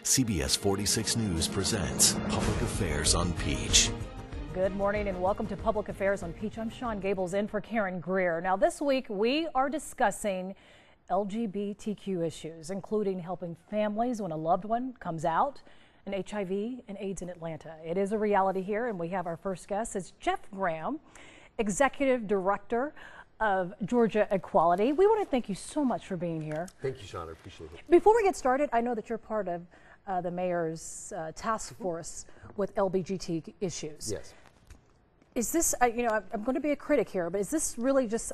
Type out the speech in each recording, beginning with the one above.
CBS 46 News presents Public Affairs on Peach. Good morning and welcome to Public Affairs on Peach. I'm Sean Gables in for Karen Greer. Now this week we are discussing LGBTQ issues, including helping families when a loved one comes out, and HIV and AIDS in Atlanta. It is a reality here, and we have our first guest. It's Jeff Graham, Executive Director of Georgia Equality. We want to thank you so much for being here. Thank you, Sean. I appreciate it. Before we get started, I know that you're part of the mayor's task force with LGBT issues. Yes. Is this, I'm going to be a critic here, but is this really just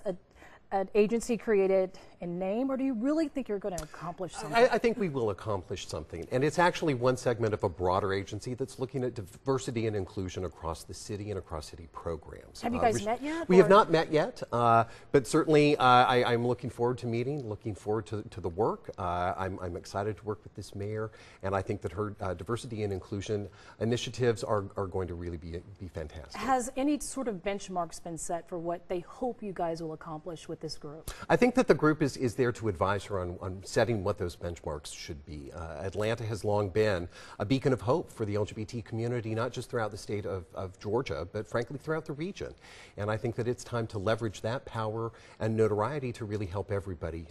an agency created in name, or do you really think you're going to accomplish something? I think we will accomplish something, and it's actually one segment of a broader agency that's looking at diversity and inclusion across the city and across city programs. Have you guys met yet? We have not met yet, but certainly I'm looking forward to meeting, looking forward to the work. I'm excited to work with this mayor, and I think that her diversity and inclusion initiatives are going to really be fantastic. Has any sort of benchmarks been set for what they hope you guys will accomplish with this group? I think that the group is there to advise her on setting what those benchmarks should be. Atlanta has long been a beacon of hope for the LGBT community, not just throughout the state of Georgia, but frankly throughout the region. And I think that it's time to leverage that power and notoriety to really help everybody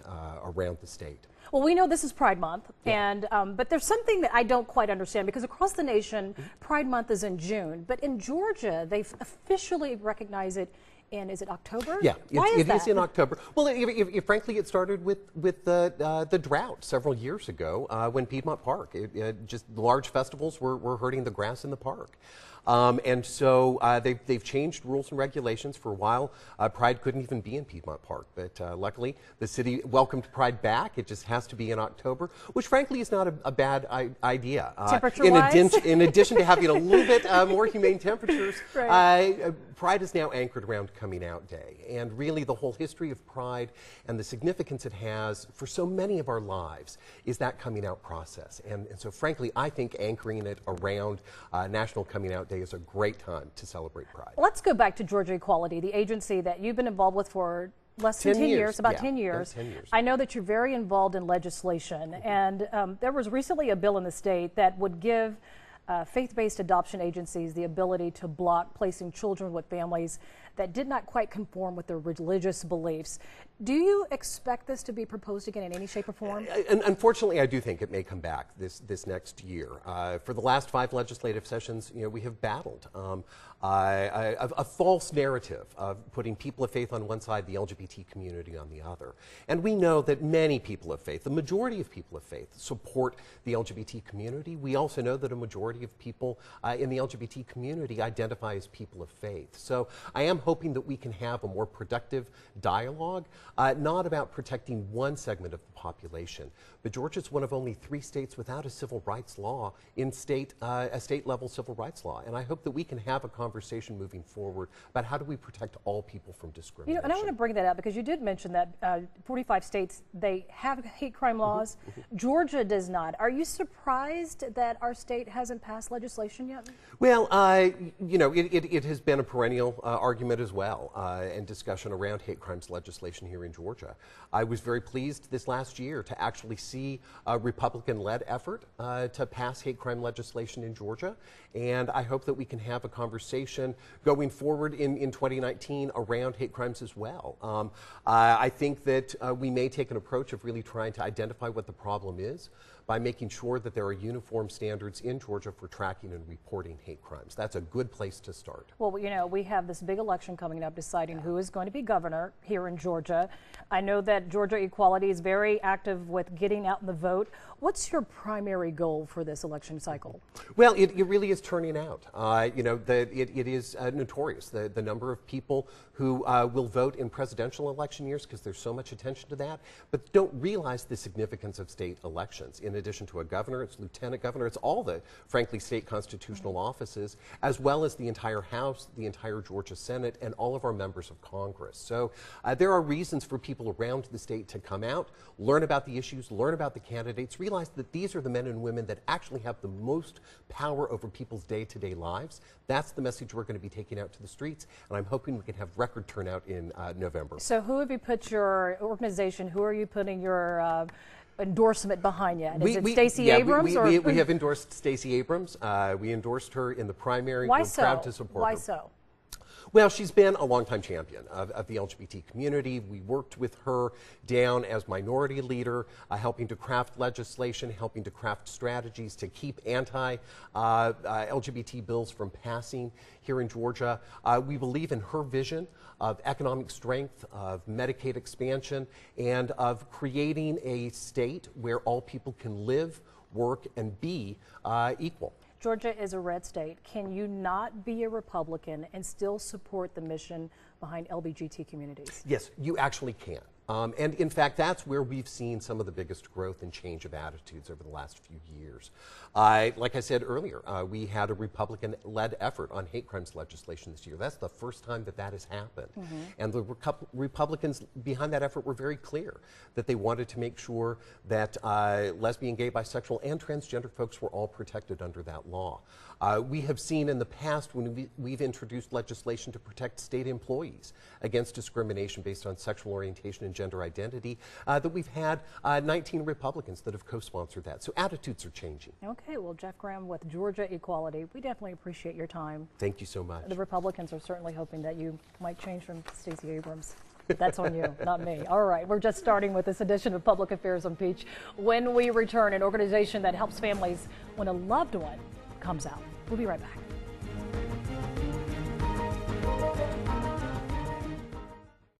around the state. Well, we know this is Pride Month, and but there's something that I don't quite understand, because across the nation, Pride Month is in June, but in Georgia, they've officially recognized it in, is it October? Yeah, it is in October. Well, frankly, it started with the drought several years ago when Piedmont Park, just large festivals were hurting the grass in the park. And so they've changed rules and regulations. For a while, Pride couldn't even be in Piedmont Park, but luckily the city welcomed Pride back. It just has to be in October, which frankly is not a bad idea. Temperature-wise? In addition to having a little bit more humane temperatures, right. Pride is now anchored around Coming Out Day, and really the whole history of Pride and the significance it has for so many of our lives is that coming out process. And so frankly, I think anchoring it around National Coming Out Day is a great time to celebrate Pride. Let's go back to Georgia Equality, the agency that you've been involved with for less than 10 years, about 10 years. 10 years. I know that you're very involved in legislation, and there was recently a bill in the state that would give faith-based adoption agencies the ability to block placing children with families that did not quite conform with their religious beliefs. Do you expect this to be proposed again in any shape or form? Unfortunately, I do think it may come back this next year. For the last 5 legislative sessions, we have battled a false narrative of putting people of faith on one side, the LGBT community on the other. And we know that many people of faith, the majority of people of faith, support the LGBT community. We also know that a majority of people in the LGBT community identify as people of faith. So I am hoping that we can have a more productive dialogue, not about protecting one segment of the population, but Georgia is one of only 3 states without a civil rights law in a state-level civil rights law. And I hope that we can have a conversation moving forward about how do we protect all people from discrimination. And I want to bring that up because you did mention that 45 states, they have hate crime laws. Georgia does not. Are you surprised that our state hasn't passed legislation yet? Well, it has been a perennial argument as well and discussion around hate crimes legislation here in Georgia. I was very pleased this last year to actually see a Republican-led effort to pass hate crime legislation in Georgia, and I hope that we can have a conversation going forward in 2019 around hate crimes as well. I think that we may take an approach of really trying to identify what the problem is by making sure that there are uniform standards in Georgia for tracking and reporting hate crimes. That's a good place to start. Well, we have this big election coming up deciding who is going to be governor here in Georgia. I know that Georgia Equality is very active with getting out in the vote. What's your primary goal for this election cycle? Well, it really is turning out. It is notorious, the number of people who will vote in presidential election years, because there's so much attention to that, but don't realize the significance of state elections. In addition to a governor, it's lieutenant governor, it's all the, frankly, state constitutional offices, as well as the entire House, the entire Georgia Senate, and all of our members of Congress. So there are reasons for people around the state to come out, learn about the issues, learn about the candidates, realize that these are the men and women that actually have the most power over people's day-to-day lives. That's the message we're going to be taking out to the streets, and I'm hoping we can have record turnout in November. So who have you put your organization, who are you putting your endorsement behind you. Is it Stacey Abrams? We have endorsed Stacey Abrams. We endorsed her in the primary. Why We're so? proud to support Why her. so? Well, she's been a longtime champion of the LGBT community. We worked with her down as minority leader, helping to craft legislation, helping to craft strategies to keep anti-LGBT bills from passing here in Georgia. We believe in her vision of economic strength, of Medicaid expansion, and of creating a state where all people can live, work, and be equal. Georgia is a red state. Can you not be a Republican and still support the mission behind LGBT communities? Yes, you actually can. And in fact, that's where we've seen some of the biggest growth and change of attitudes over the last few years. Like I said earlier, we had a Republican-led effort on hate crimes legislation this year. That's the first time that that has happened. And the Republicans behind that effort were very clear that they wanted to make sure that lesbian, gay, bisexual, and transgender folks were all protected under that law. We have seen in the past when we've introduced legislation to protect state employees against discrimination based on sexual orientation and gender identity, that we've had 19 Republicans that have co-sponsored that. So attitudes are changing. Okay, well, Jeff Graham with Georgia Equality, we definitely appreciate your time. Thank you so much. The Republicans are certainly hoping that you might change from Stacey Abrams. That's on you, not me. All right, we're just starting with this edition of Public Affairs on Peach. When we return, an organization that helps families when a loved one comes out. We'll be right back.